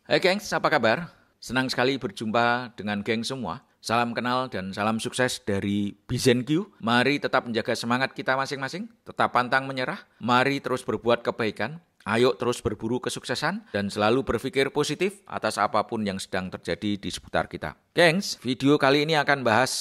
Hai gengs, apa kabar? Senang sekali berjumpa dengan geng semua. Salam kenal dan salam sukses dari BZenQ. Mari tetap menjaga semangat kita masing-masing, tetap pantang menyerah. Mari terus berbuat kebaikan. Ayo terus berburu kesuksesan dan selalu berpikir positif atas apapun yang sedang terjadi di seputar kita. Gengs, video kali ini akan bahas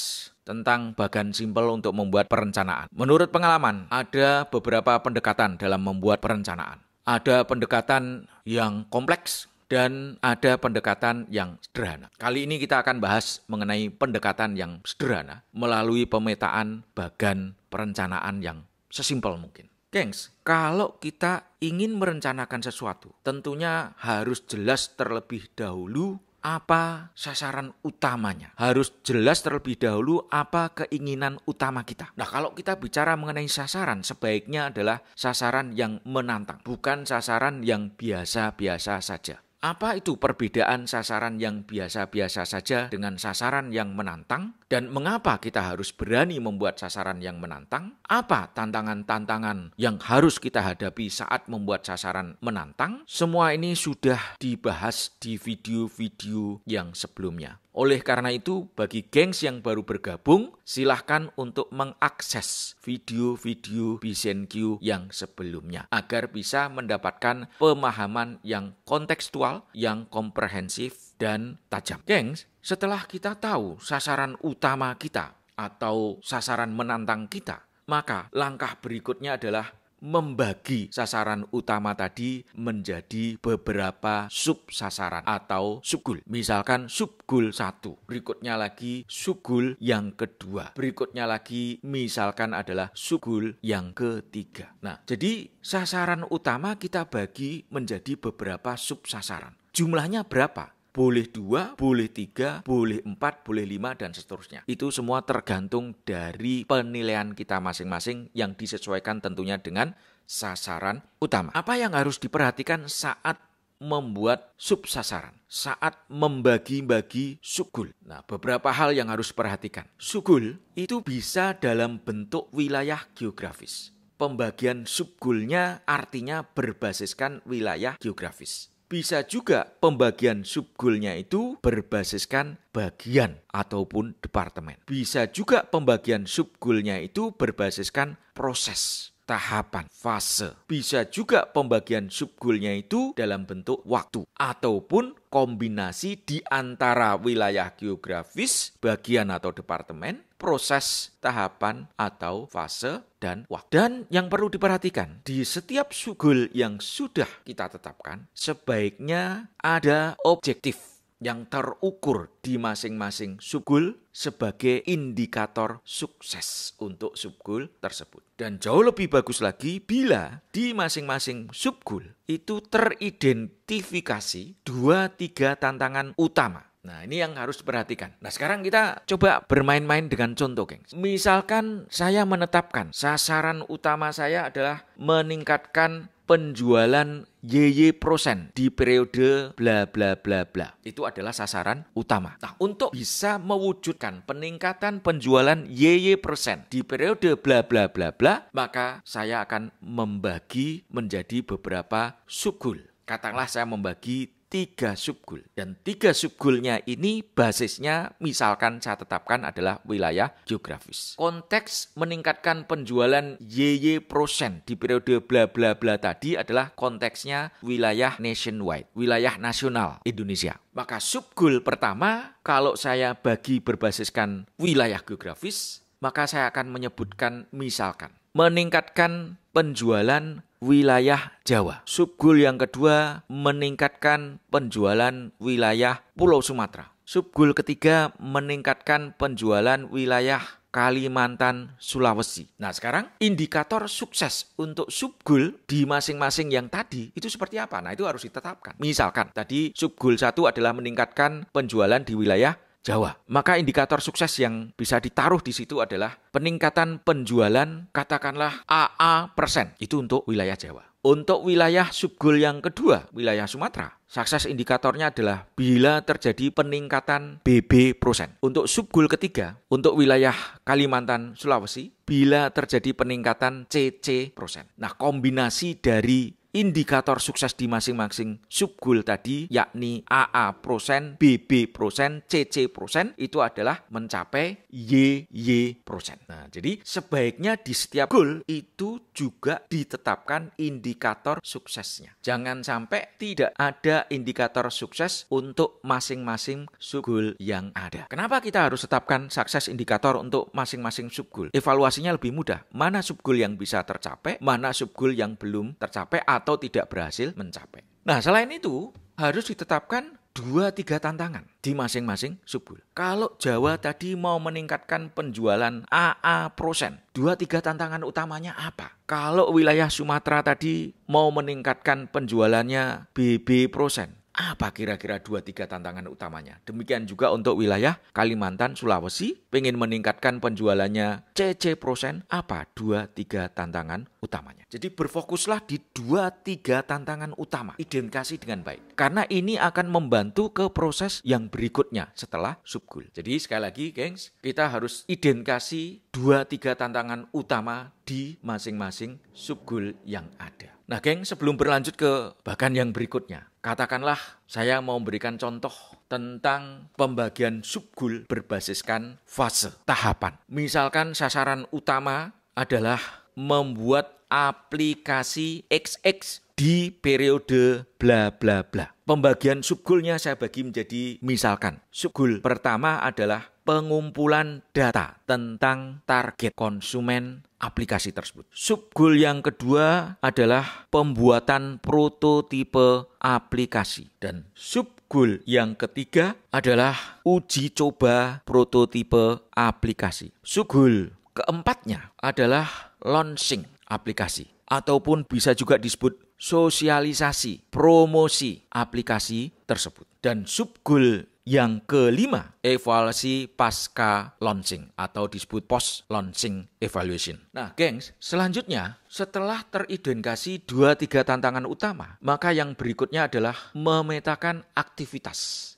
tentang bagan simpel untuk membuat perencanaan. Menurut pengalaman, ada beberapa pendekatan dalam membuat perencanaan. Ada pendekatan yang kompleks, dan ada pendekatan yang sederhana. Kali ini kita akan bahas mengenai pendekatan yang sederhana melalui pemetaan bagan perencanaan yang sesimpel mungkin. Gengs, kalau kita ingin merencanakan sesuatu, tentunya harus jelas terlebih dahulu apa sasaran utamanya. Harus jelas terlebih dahulu apa keinginan utama kita. Nah, kalau kita bicara mengenai sasaran, sebaiknya adalah sasaran yang menantang, bukan sasaran yang biasa-biasa saja. Apa itu perbedaan sasaran yang biasa-biasa saja dengan sasaran yang menantang? Dan mengapa kita harus berani membuat sasaran yang menantang? Apa tantangan-tantangan yang harus kita hadapi saat membuat sasaran menantang? Semua ini sudah dibahas di video-video yang sebelumnya. Oleh karena itu, bagi gengs yang baru bergabung, silahkan untuk mengakses video-video BZenQ yang sebelumnya agar bisa mendapatkan pemahaman yang kontekstual, yang komprehensif, dan tajam. Gengs, setelah kita tahu sasaran utama kita atau sasaran menantang kita, maka langkah berikutnya adalah membagi sasaran utama tadi menjadi beberapa sub-sasaran atau subgoal. Misalkan subgoal 1, berikutnya lagi subgoal yang kedua, berikutnya lagi misalkan adalah subgoal yang ketiga. Nah, jadi sasaran utama kita bagi menjadi beberapa sub-sasaran. Jumlahnya berapa? Boleh 2, boleh 3, boleh 4, boleh 5, dan seterusnya. Itu semua tergantung dari penilaian kita masing-masing yang disesuaikan tentunya dengan sasaran utama. Apa yang harus diperhatikan saat membuat sub-sasaran, saat membagi-bagi subgoal? Nah, beberapa hal yang harus diperhatikan. Subgoal itu bisa dalam bentuk wilayah geografis. Pembagian subgoalnya artinya berbasiskan wilayah geografis. Bisa juga pembagian subgoalnya itu berbasiskan bagian ataupun departemen. Bisa juga pembagian subgoalnya itu berbasiskan proses, tahapan, fase. Bisa juga pembagian subgoalnya itu dalam bentuk waktu ataupun kombinasi di antara wilayah geografis, bagian atau departemen, proses, tahapan atau fase, dan waktu. Dan yang perlu diperhatikan, di setiap subgoal yang sudah kita tetapkan, sebaiknya ada objektif yang terukur di masing-masing subgoal sebagai indikator sukses untuk subgoal tersebut. Dan jauh lebih bagus lagi bila di masing-masing subgoal itu teridentifikasi 2-3 tantangan utama. Nah, ini yang harus diperhatikan. Nah, sekarang kita coba bermain-main dengan contoh, gengs. Misalkan saya menetapkan sasaran utama saya adalah meningkatkan penjualan YY% di periode bla bla bla bla. Itu adalah sasaran utama. Nah, untuk bisa mewujudkan peningkatan penjualan YY% di periode bla bla bla bla, maka saya akan membagi menjadi beberapa subgoal. Katakanlah saya membagi 3 subgoal. Dan 3 subgoalnya ini basisnya misalkan saya tetapkan adalah wilayah geografis. Konteks meningkatkan penjualan YY% di periode bla bla bla tadi adalah konteksnya wilayah nationwide, wilayah nasional Indonesia. Maka subgoal pertama, kalau saya bagi berbasiskan wilayah geografis, maka saya akan menyebutkan misalkan meningkatkan penjualan wilayah Jawa. Subgoal yang kedua, meningkatkan penjualan wilayah Pulau Sumatera. Subgoal ketiga, meningkatkan penjualan wilayah Kalimantan, Sulawesi. Nah, sekarang indikator sukses untuk subgoal di masing-masing yang tadi itu seperti apa? Nah, itu harus ditetapkan. Misalkan tadi subgoal 1 adalah meningkatkan penjualan di wilayah Jawa. Maka indikator sukses yang bisa ditaruh di situ adalah peningkatan penjualan katakanlah AA%. Itu untuk wilayah Jawa. Untuk wilayah subgoal yang kedua, wilayah Sumatera, sukses indikatornya adalah bila terjadi peningkatan BB%. Untuk subgoal ketiga, untuk wilayah Kalimantan, Sulawesi, bila terjadi peningkatan CC%. Nah, kombinasi dari indikator sukses di masing-masing subgoal tadi, yakni AA %, BB %, CC %, itu adalah mencapai YY %. Nah, jadi sebaiknya di setiap goal itu juga ditetapkan indikator suksesnya. Jangan sampai tidak ada indikator sukses untuk masing-masing subgoal yang ada. Kenapa kita harus tetapkan sukses indikator untuk masing-masing subgoal? Evaluasinya lebih mudah. Mana subgoal yang bisa tercapai, mana subgoal yang belum tercapai atau tidak berhasil mencapai. Nah, selain itu harus ditetapkan 2-3 tantangan di masing-masing subgoal. Kalau Jawa tadi mau meningkatkan penjualan AA %, 2-3 tantangan utamanya apa? Kalau wilayah Sumatera tadi mau meningkatkan penjualannya BB %, apa kira-kira 2-3 tantangan utamanya? Demikian juga untuk wilayah Kalimantan, Sulawesi, pengen meningkatkan penjualannya CC %, apa 2-3 tantangan utamanya? Jadi berfokuslah di 2-3 tantangan utama, identifikasi dengan baik. Karena ini akan membantu ke proses yang berikutnya setelah subgoal. Jadi sekali lagi, gengs, kita harus identifikasi 2-3 tantangan utama di masing-masing subgoal yang ada. Nah, geng, sebelum berlanjut ke bagian yang berikutnya, katakanlah saya mau memberikan contoh tentang pembagian subgoal berbasiskan fase tahapan. Misalkan sasaran utama adalah membuat aplikasi XX di periode bla bla bla. Pembagian subgoalnya saya bagi menjadi misalkan subgoal pertama adalah pengumpulan data tentang target konsumen aplikasi tersebut. Subgoal yang kedua adalah pembuatan prototipe aplikasi. Dan subgoal yang ketiga adalah uji coba prototipe aplikasi. Subgoal keempatnya adalah launching aplikasi. Ataupun bisa juga disebut sosialisasi, promosi aplikasi tersebut. Dan subgoal yang kelima, evaluasi pasca launching atau disebut post-launching evaluation. Nah, gengs, selanjutnya setelah teridentifikasi 2-3 tantangan utama, maka yang berikutnya adalah memetakan aktivitas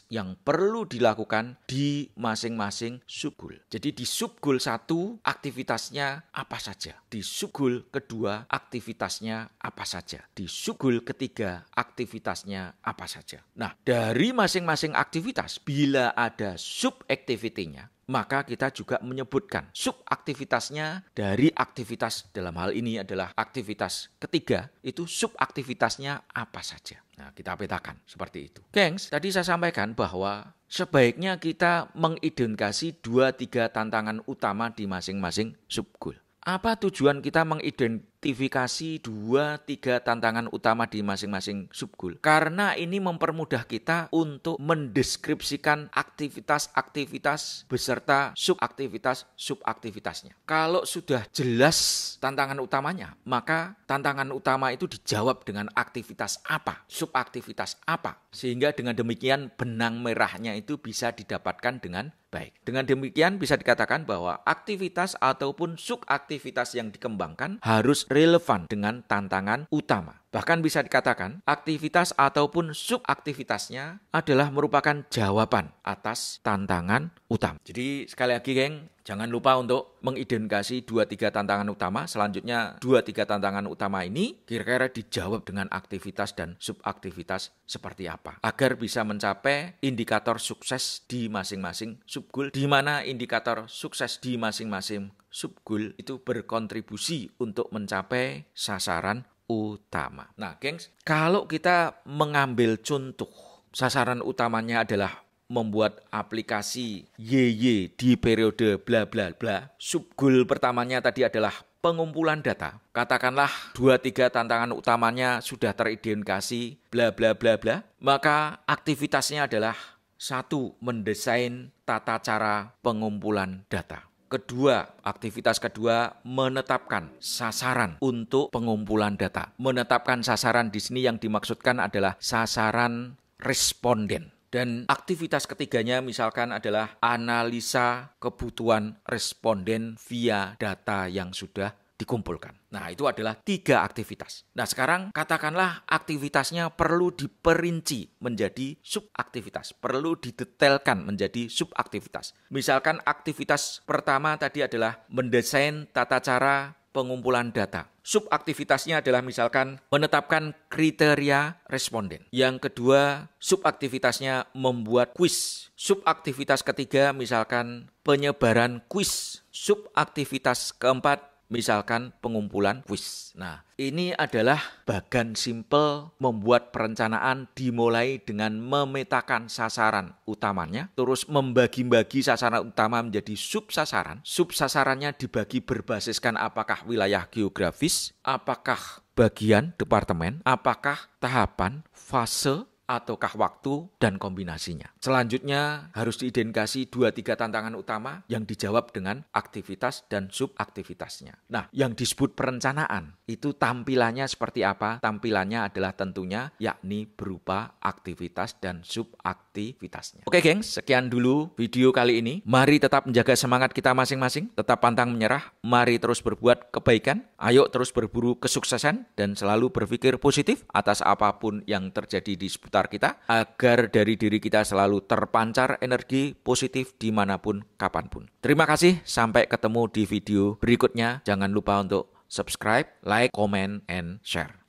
yang perlu dilakukan di masing-masing subgoal. Jadi di subgoal 1 aktivitasnya apa saja. Di subgoal kedua aktivitasnya apa saja. Di subgoal ketiga aktivitasnya apa saja. Nah, dari masing-masing aktivitas bila ada sub-activity-nya, maka kita juga menyebutkan subaktivitasnya dari aktivitas dalam hal ini adalah aktivitas ketiga, itu subaktivitasnya apa saja. Nah, kita petakan seperti itu. Gengs, tadi saya sampaikan bahwa sebaiknya kita mengidentifikasi 2-3 tantangan utama di masing-masing subgoal. Apa tujuan kita mengidentifikasi 2-3 tantangan utama di masing-masing subgoal? Karena ini mempermudah kita untuk mendeskripsikan aktivitas-aktivitas beserta subaktivitasnya. Kalau sudah jelas tantangan utamanya, maka tantangan utama itu dijawab dengan aktivitas apa, subaktivitas apa. Sehingga dengan demikian benang merahnya itu bisa didapatkan dengan baik. Dengan demikian bisa dikatakan bahwa aktivitas ataupun subaktivitas yang dikembangkan harus relevan dengan tantangan utama. Bahkan bisa dikatakan aktivitas ataupun subaktivitasnya adalah merupakan jawaban atas tantangan utama. Jadi sekali lagi, geng, jangan lupa untuk mengidentifikasi 2-3 tantangan utama. Selanjutnya 2-3 tantangan utama ini kira-kira dijawab dengan aktivitas dan subaktivitas seperti apa. Agar bisa mencapai indikator sukses di masing-masing subgoal, di mana indikator sukses di masing-masing subgoal itu berkontribusi untuk mencapai sasaran utama. Nah, gengs, kalau kita mengambil contoh sasaran utamanya adalah membuat aplikasi YY di periode bla bla bla. Subgoal pertamanya tadi adalah pengumpulan data. Katakanlah 2-3 tantangan utamanya sudah teridentifikasi bla bla bla bla. Maka aktivitasnya adalah 1. Mendesain tata cara pengumpulan data. Kedua, aktivitas kedua menetapkan sasaran untuk pengumpulan data. Menetapkan sasaran di sini yang dimaksudkan adalah sasaran responden. Dan aktivitas ketiganya misalkan adalah analisa kebutuhan responden via data yang sudah dikumpulkan. Nah, itu adalah 3 aktivitas. Nah, sekarang katakanlah aktivitasnya perlu diperinci menjadi subaktivitas, perlu didetailkan menjadi subaktivitas. Misalkan aktivitas pertama tadi adalah mendesain tata cara pengumpulan data. subaktivitasnya adalah misalkan menetapkan kriteria responden. Yang kedua, subaktivitasnya membuat kuis. Subaktivitas ketiga misalkan penyebaran kuis. Subaktivitas keempat misalkan pengumpulan kuis. Nah, ini adalah bagan simpel membuat perencanaan dimulai dengan memetakan sasaran utamanya, terus membagi-bagi sasaran utama menjadi sub-sasaran. Sub-sasarannya dibagi berbasiskan apakah wilayah geografis, apakah bagian departemen, apakah tahapan, fase, ataukah waktu dan kombinasinya. Selanjutnya harus diidentifikasi 2-3 tantangan utama yang dijawab dengan aktivitas dan subaktivitasnya. Nah, yang disebut perencanaan itu tampilannya seperti apa? Tampilannya adalah tentunya yakni berupa aktivitas dan subaktivitasnya. Oke gengs, sekian dulu video kali ini. Mari tetap menjaga semangat kita masing-masing, tetap pantang menyerah, mari terus berbuat kebaikan, ayo terus berburu kesuksesan dan selalu berpikir positif atas apapun yang terjadi di seputar kita, agar dari diri kita selalu terpancar energi positif dimanapun, kapanpun. Terima kasih, sampai ketemu di video berikutnya. Jangan lupa untuk subscribe, like, comment, and share.